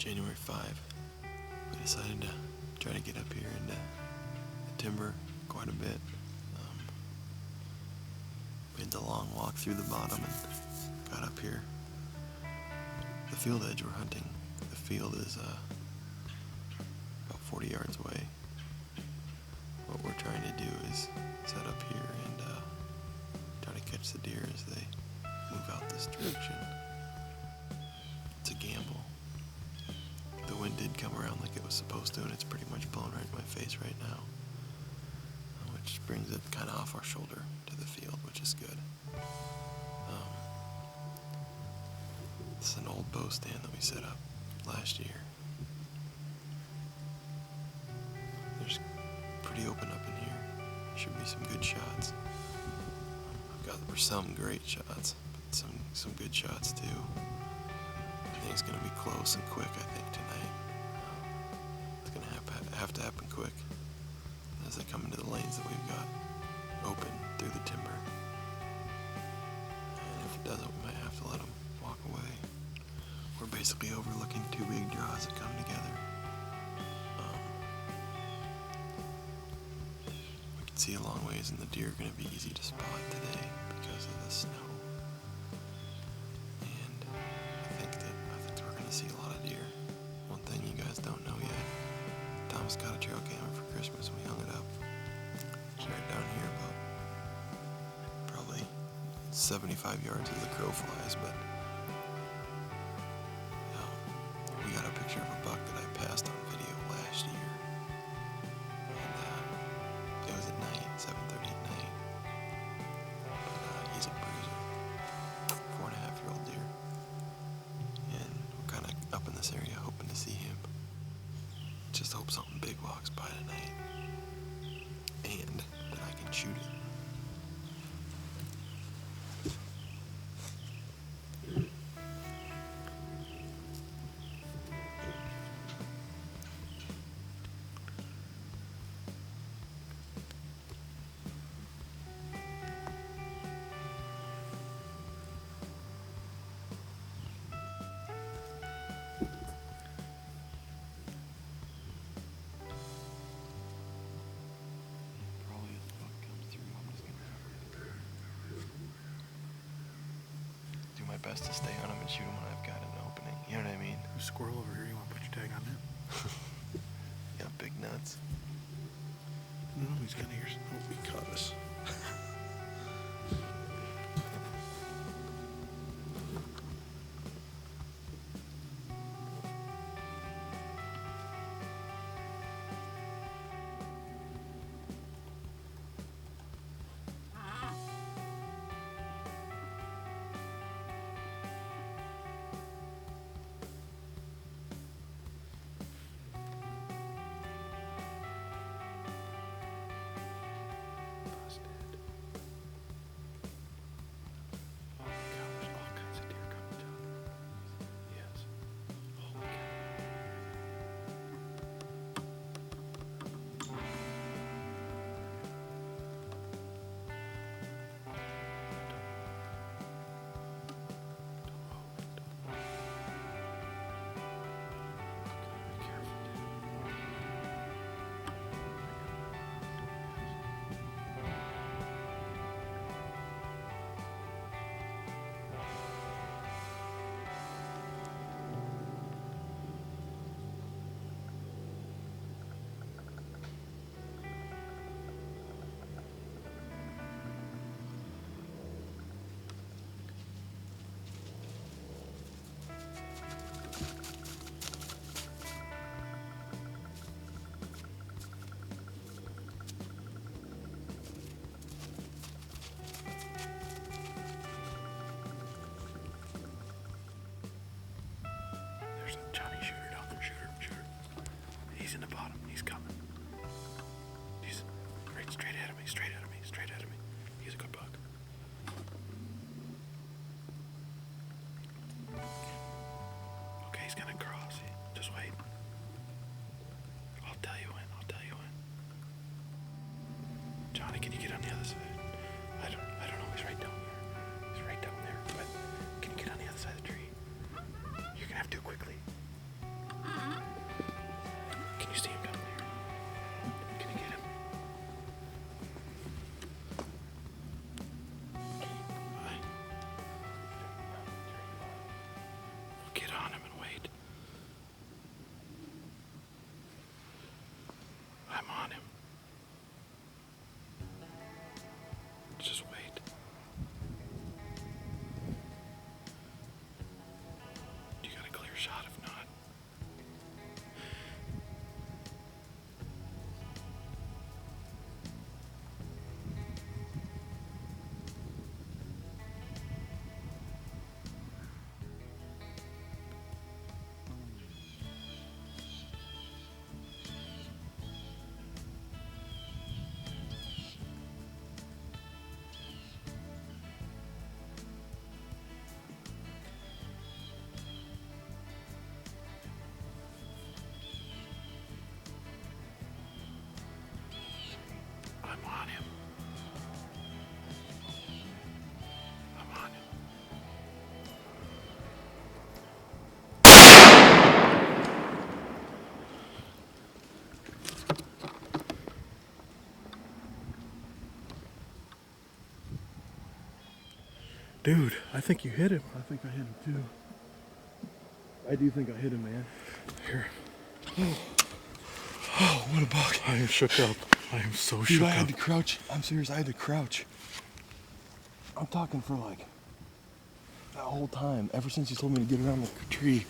January 5, we decided to try to get up here into the timber quite a bit. We had the long walk through the bottom and got up here. The field edge we're hunting, the field is about 40 yards away. What we're trying to do is set up here and try to catch the deer as they move out this direction. It's a gamble. The wind did come around like it was supposed to, and it's pretty much blowing right in my face right now, which brings it kind of off our shoulder to the field, which is good. It's an old bow stand that we set up last year. There's pretty open up in here. Should be some good shots. There's some great shots, but some good shots too. I think it's going to be close and quick, I think, tonight. It's going to have to happen quick as they come into the lanes that we've got open through the timber. And if it doesn't, we might have to let them walk away. We're basically overlooking two big draws that come together. We can see a long ways, and the deer are going to be easy to spot today because of the snow. And I think we're going to see a lot of deer. One thing you guys don't know yet, Thomas got a trail camera for Christmas and we hung it up. It's right down here about probably 75 yards as the crow flies, but we got a picture of a buck that I passed on video last year. And it was at night, 7:30 at night. But he's a bruiser, 4.5-year-old deer. And we're kind of up in this area hoping to see him. Just hope something big walks by tonight. And that I can shoot it. Best to stay on him and shoot him when I've got an opening. You know what I mean? There's a squirrel over here. You want to put your tag on that? Got big nuts. No, he's kind of here. Oh, he caught us. Jonny, shooter down there, shooter. He's in the bottom, he's coming. He's right straight ahead of me. He's a good buck. Okay, he's gonna cross. Just wait. I'll tell you when. Jonny, can you get on the other side? I don't know, he's right down there. He's right down there, but can you get on the other side of the tree? You're gonna have to quickly. Dude, I think you hit him. I think I hit him too. I do think I hit him, man. Here. Oh, what a buck. I am shook up. I am so Dude, shook I had up. to crouch. I'm serious, I had to crouch. I'm talking for like that whole time, ever since you told me to get around the tree.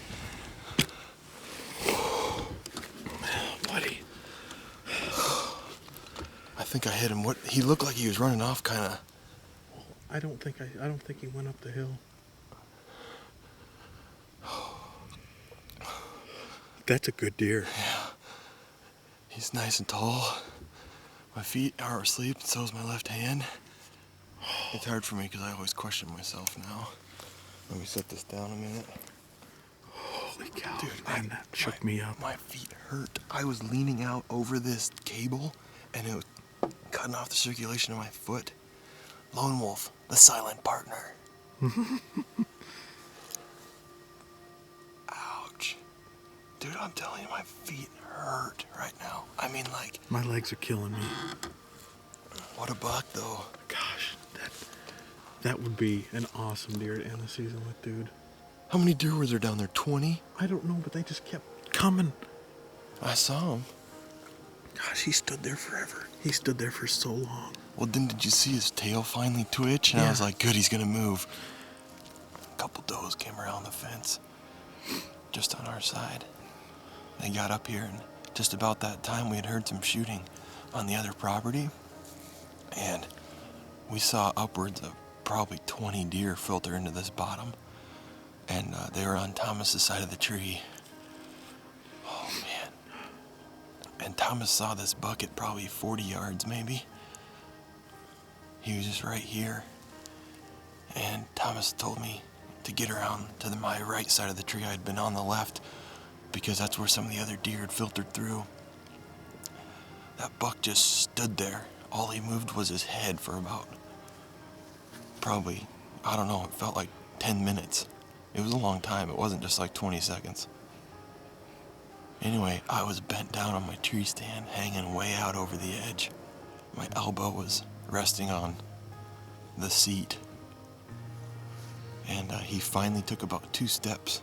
Buddy. I think I hit him. What he looked like he was running off kinda. I don't think he went up the hill. That's a good deer. Yeah. He's nice and tall. My feet are asleep, and so is my left hand. It's hard for me because I always question myself now. Let me set this down a minute. Holy cow. Dude, man, that shook me up. My feet hurt. I was leaning out over this cable, and it was cutting off the circulation of my foot. Lone Wolf, the silent partner. Ouch. Dude, I'm telling you, my feet hurt right now. I mean, like... My legs are killing me. What a buck, though. Gosh, that would be an awesome deer to end the season with, dude. How many deer were there down there? 20? I don't know, but they just kept coming. I saw him. Gosh, he stood there forever. He stood there for so long. Well, then did you see his tail finally twitch? And I was like, good, he's gonna move. A couple does came around the fence, just on our side. They got up here, and just about that time, we had heard some shooting on the other property. And we saw upwards of probably 20 deer filter into this bottom. And they were on Thomas's side of the tree. Oh, man. And Thomas saw this buck at probably 40 yards, maybe. He was just right here. And Thomas told me to get around to my right side of the tree. I'd been on the left because that's where some of the other deer had filtered through. That buck just stood there. All he moved was his head for about probably, I don't know, it felt like 10 minutes. It was a long time. It wasn't just like 20 seconds. Anyway, I was bent down on my tree stand, hanging way out over the edge. My elbow was resting on the seat. And he finally took about 2 steps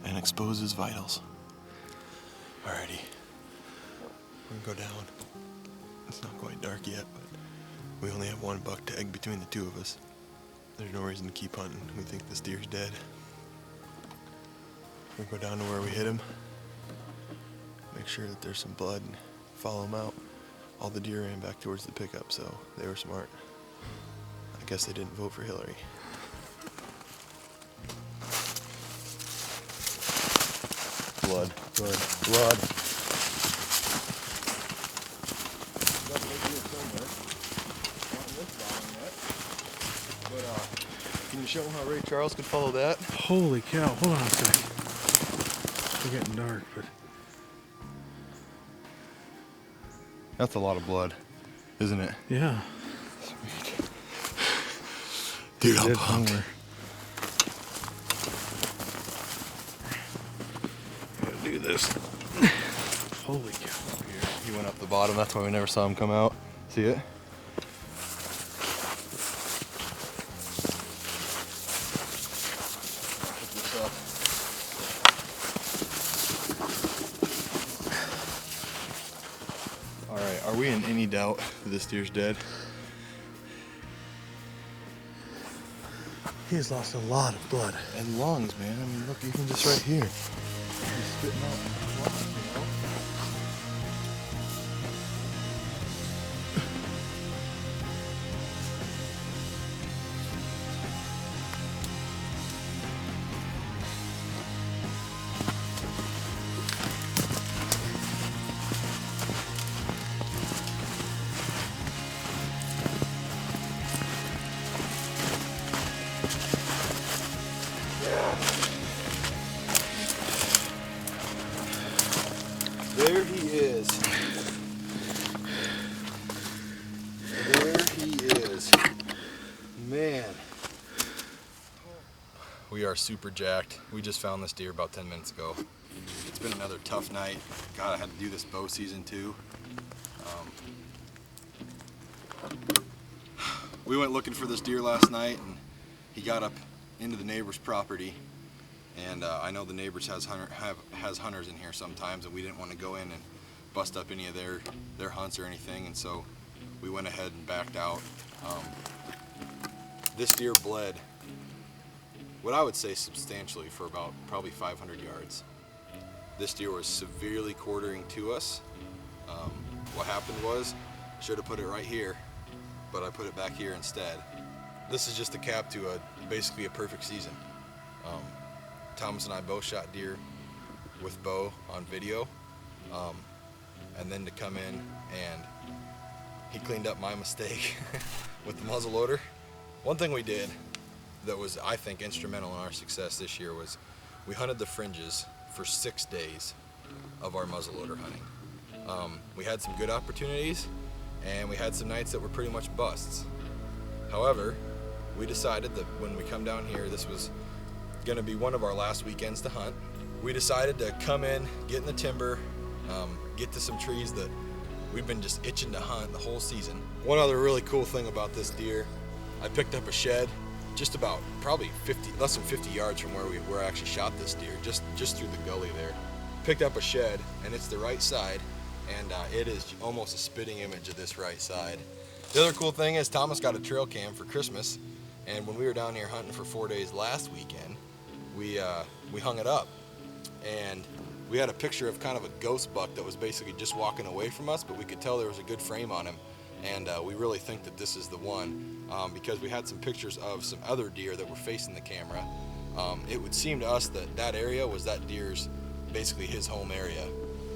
and exposed his vitals. Alrighty. We're gonna go down. It's not quite dark yet, but we only have one buck tag between the two of us. There's no reason to keep hunting. We think this deer's dead. We're gonna go down to where we hit him. Make sure that there's some blood and follow him out. All the deer ran back towards the pickup, so they were smart. I guess they didn't vote for Hillary. Blood, blood, blood. Can you show them how Ray Charles could follow that? Holy cow, hold on a second. It's getting dark, but... That's a lot of blood, isn't it? Yeah. Sweet. Dude, I'm pumped. Gotta do this. Holy cow. He went up the bottom, that's why we never saw him come out. See it? Alright, are we in any doubt that this deer's dead? He has lost a lot of blood. And lungs, man. I mean, look, even just right here. He's spitting out lungs, you know? There he is. There he is. Man. We are super jacked. We just found this deer about 10 minutes ago. It's been another tough night. God, I had to do this bow season too. We went looking for this deer last night and he got up into the neighbor's property, and I know the neighbors has hunters in here sometimes, and we didn't want to go in and bust up any of their hunts or anything, and so we went ahead and backed out. This deer bled, what I would say substantially, for about probably 500 yards. This deer was severely quartering to us. What happened was, should have put it right here, but I put it back here instead. This is just a cap to basically a perfect season. Thomas and I both shot deer with bow on video, and then to come in and he cleaned up my mistake with the muzzleloader. One thing we did that was, I think, instrumental in our success this year was we hunted the fringes for 6 days of our muzzleloader hunting. We had some good opportunities, and we had some nights that were pretty much busts. However, we decided that when we come down here, this was going to be one of our last weekends to hunt. We decided to come in, get in the timber, get to some trees that we've been just itching to hunt the whole season. One other really cool thing about this deer, I picked up a shed just about probably less than 50 yards from where I actually shot this deer, just through the gully there. Picked up a shed, and it's the right side, and it is almost a spitting image of this right side. The other cool thing is Thomas got a trail cam for Christmas, and when we were down here hunting for 4 days last weekend, we hung it up, and we had a picture of kind of a ghost buck that was basically just walking away from us, but we could tell there was a good frame on him, and we really think that this is the one, because we had some pictures of some other deer that were facing the camera. It would seem to us that that area was that deer's, basically his home area.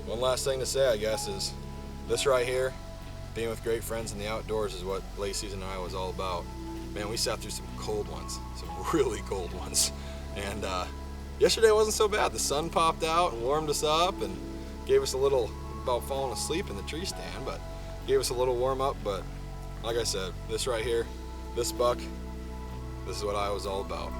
One last thing to say, I guess, is this right here, being with great friends in the outdoors, is what late season Iowa was all about. Man, we sat through some cold ones, some really cold ones, and yesterday wasn't so bad. The sun popped out and warmed us up and gave us a little, about falling asleep in the tree stand, but gave us a little warm up. But like I said, this right here, this buck, this is what Iowa's all about.